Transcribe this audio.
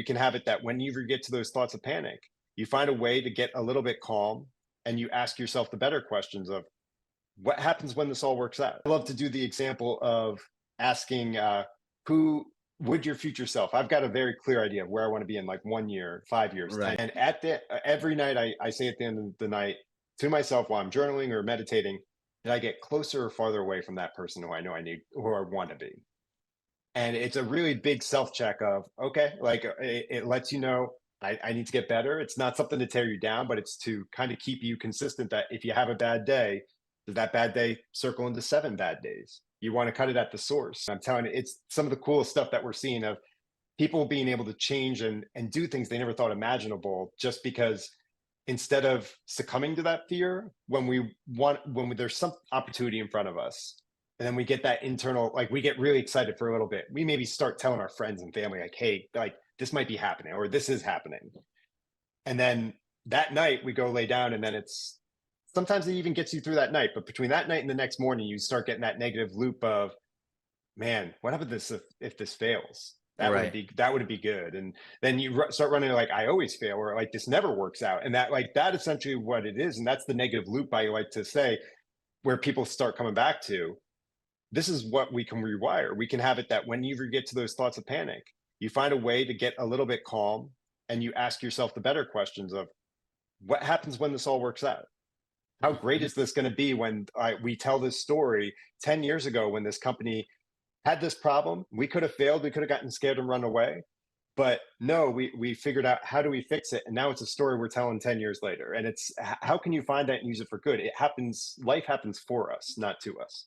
can have it that when you ever get to those thoughts of panic, you find a way to get a little bit calm and you ask yourself the better questions of what happens when this all works out. I love to do the example of asking who would your future self. I've got a very clear idea of where I want to be in like 1 year, 5 years, 10. Right. And at the every night I say at the end of the night to myself while I'm journaling or meditating, did I get closer or farther away from that person who I know I need, who I want to be? And it's a really big self check of, okay, like it lets you know I need to get better. It's not something to tear you down, but it's to kind of keep you consistent that if you have a bad day, does that bad day circle into 7 bad days? You want to cut it at the source. I'm telling you, it's some of the coolest stuff that we're seeing of people being able to change and do things they never thought imaginable just because instead of succumbing to that fear there's some opportunity in front of us and then we get that internal, like we get really excited for a little bit, we maybe start telling our friends and family like, hey, like this might be happening or this is happening, and then that night we go lay down and then it's sometimes it even gets you through that night, but between that night and the next morning you start getting that negative loop of, man, what happened this if this fails? Right. That would be good. And then you start running like I always fail, or like this never works out, and that essentially what it is, and that's the negative loop I like to say, where people start coming back to. This is what we can rewire. We can have it that when you ever get to those thoughts of panic, you find a way to get a little bit calm, and you ask yourself the better questions of what happens when this all works out. How great Mhm. is this going to be when we tell this story 10 years ago when this company had this problem. We could have failed. We could have gotten scared and run away. But no, we figured out how do we fix it, and now it's a story we're telling 10 years later. And it's how can you find that and use it for good? It happens. Life happens for us, not to us.